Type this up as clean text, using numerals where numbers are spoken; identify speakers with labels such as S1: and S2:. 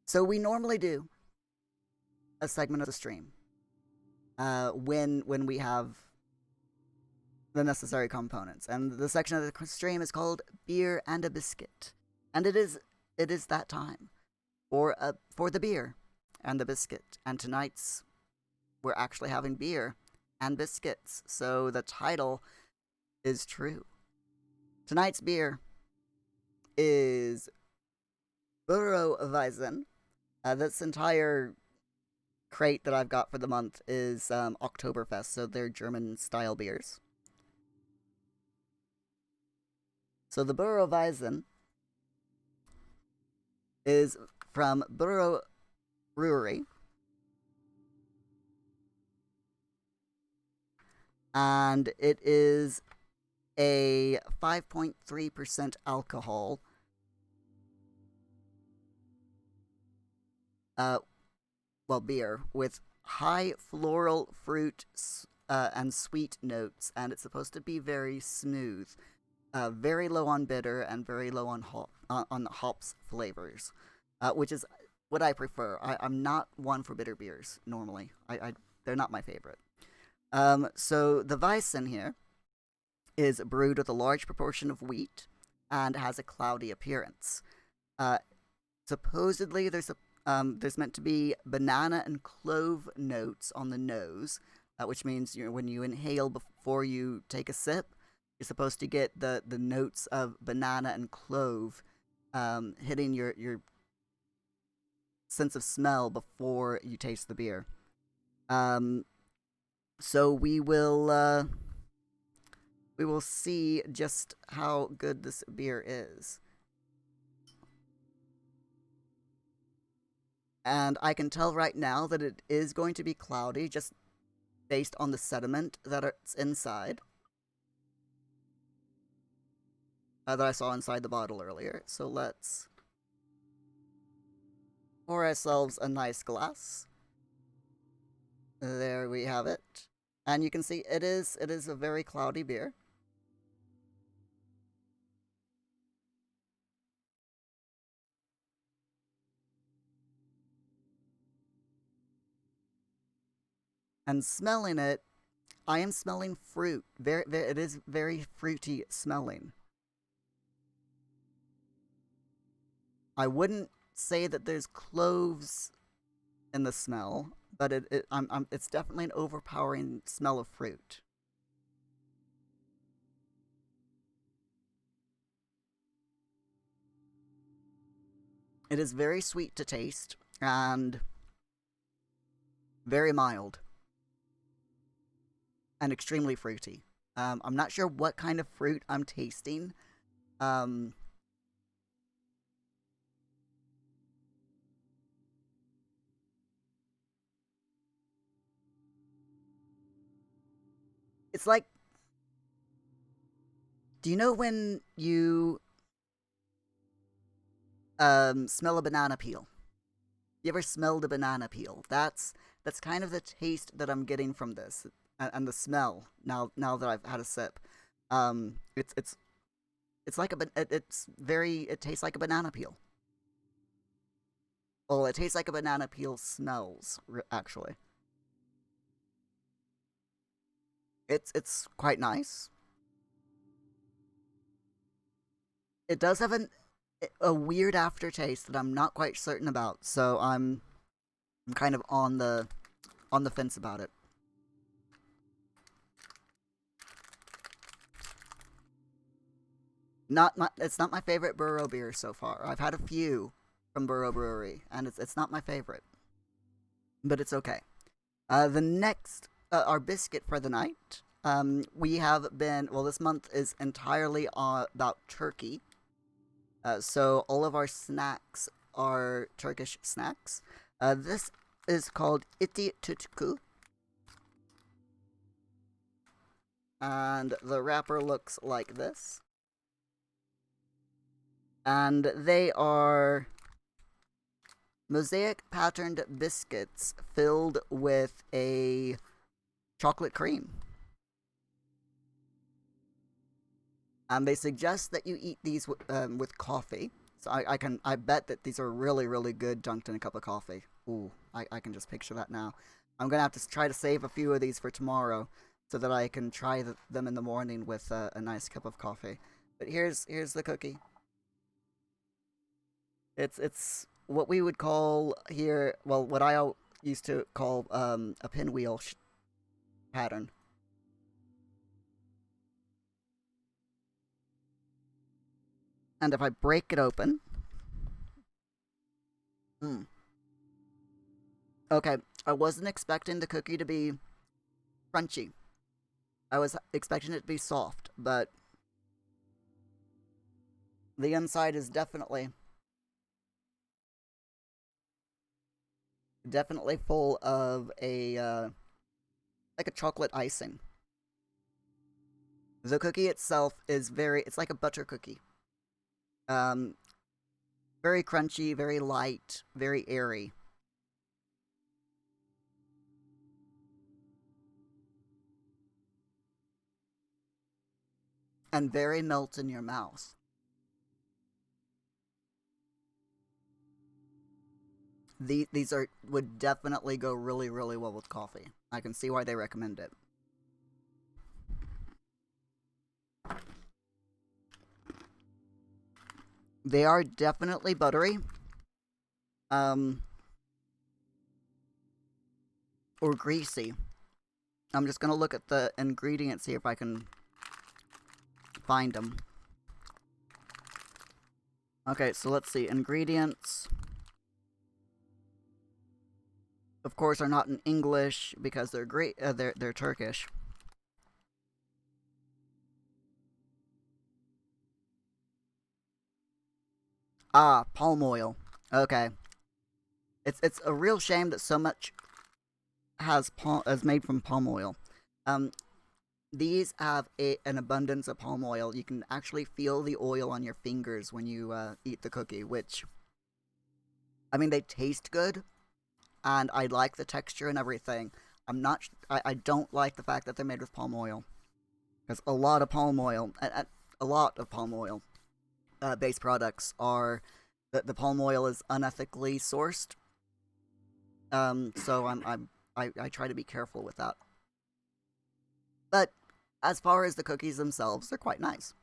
S1: So we normally do a segment of the stream when we have the necessary components, and the section of the stream is called Beer and a Biscuit, and it is that time for the beer and the biscuit, and tonight's we're actually having beer and biscuits, so the title is true. Tonight's beer is Buro Weizen. This entire crate that I've got for the month is Oktoberfest, so they're German-style beers. So the Buro Weizen is from Buro Brewery. And it is a 5.3% alcohol. Beer with high floral fruit and sweet notes, and it's supposed to be very smooth, very low on bitter and very low on hops flavors, which is what I prefer. I'm not one for bitter beers normally. They're not my favorite. So the Weizen here is brewed with a large proportion of wheat and has a cloudy appearance. Supposedly, there's meant to be banana and clove notes on the nose, which means when you inhale before you take a sip, you're supposed to get the notes of banana and clove hitting your sense of smell before you taste the beer. So we will see just how good this beer is. And I can tell right now that it is going to be cloudy just based on the sediment that's inside. That I saw inside the bottle earlier. So let's pour ourselves a nice glass. There we have it. And you can see it is a very cloudy beer. And smelling it, I am smelling fruit. It is very fruity smelling. I wouldn't say that there's cloves in the smell, but it's definitely an overpowering smell of fruit. It is very sweet to taste and very mild and extremely fruity. I'm not sure what kind of fruit I'm tasting. It's like, do you know when you smell a banana peel? You ever smelled a banana peel? That's kind of the taste that I'm getting from this, and the smell. Now that I've had a sip, it's like it tastes like a banana peel. Well, it tastes like a banana peel smells, actually. It's quite nice. It does have a weird aftertaste that I'm not quite certain about, so I'm kind of on the fence about it. It's not my favorite Buro beer so far. I've had a few from Buro Brewery, and it's not my favorite, but it's okay. The next our biscuit for the night. We have been this month is entirely about turkey. So all of our snacks are Turkish snacks. This is called Eti Tutku. And the wrapper looks like this. And they are mosaic patterned biscuits filled with a chocolate cream. And they suggest that you eat these with coffee. So I bet that these are really, really good dunked in a cup of coffee. Ooh, I can just picture that now. I'm gonna have to try to save a few of these for tomorrow, so that I can try them in the morning with a nice cup of coffee. But here's the cookie. It's what we would call here, well, what I used to call a pinwheel pattern. And if I break it open, hmm, okay, I wasn't expecting the cookie to be crunchy. I was expecting it to be soft, but the inside is definitely full of a like a chocolate icing. The cookie itself is it's like a butter cookie. Um, very crunchy, very light, very airy, and very melt in your mouth. These are would definitely go really, really well with coffee. I can see why they recommend it. They are definitely buttery, um, or greasy. I'm just gonna look at the ingredients, see if I can find them. Okay, so let's see. Ingredients, of course, are not in English because they're great. They're Turkish. Ah, palm oil. Okay, it's a real shame that so much is made from palm oil. Um, these have an abundance of palm oil. You can actually feel the oil on your fingers when you eat the cookie, which, I mean, they taste good, and I like the texture and everything. I don't like the fact that they're made with palm oil. Because a lot of palm oil based products are, the palm oil is unethically sourced. So I try to be careful with that. But as far as the cookies themselves, they're quite nice.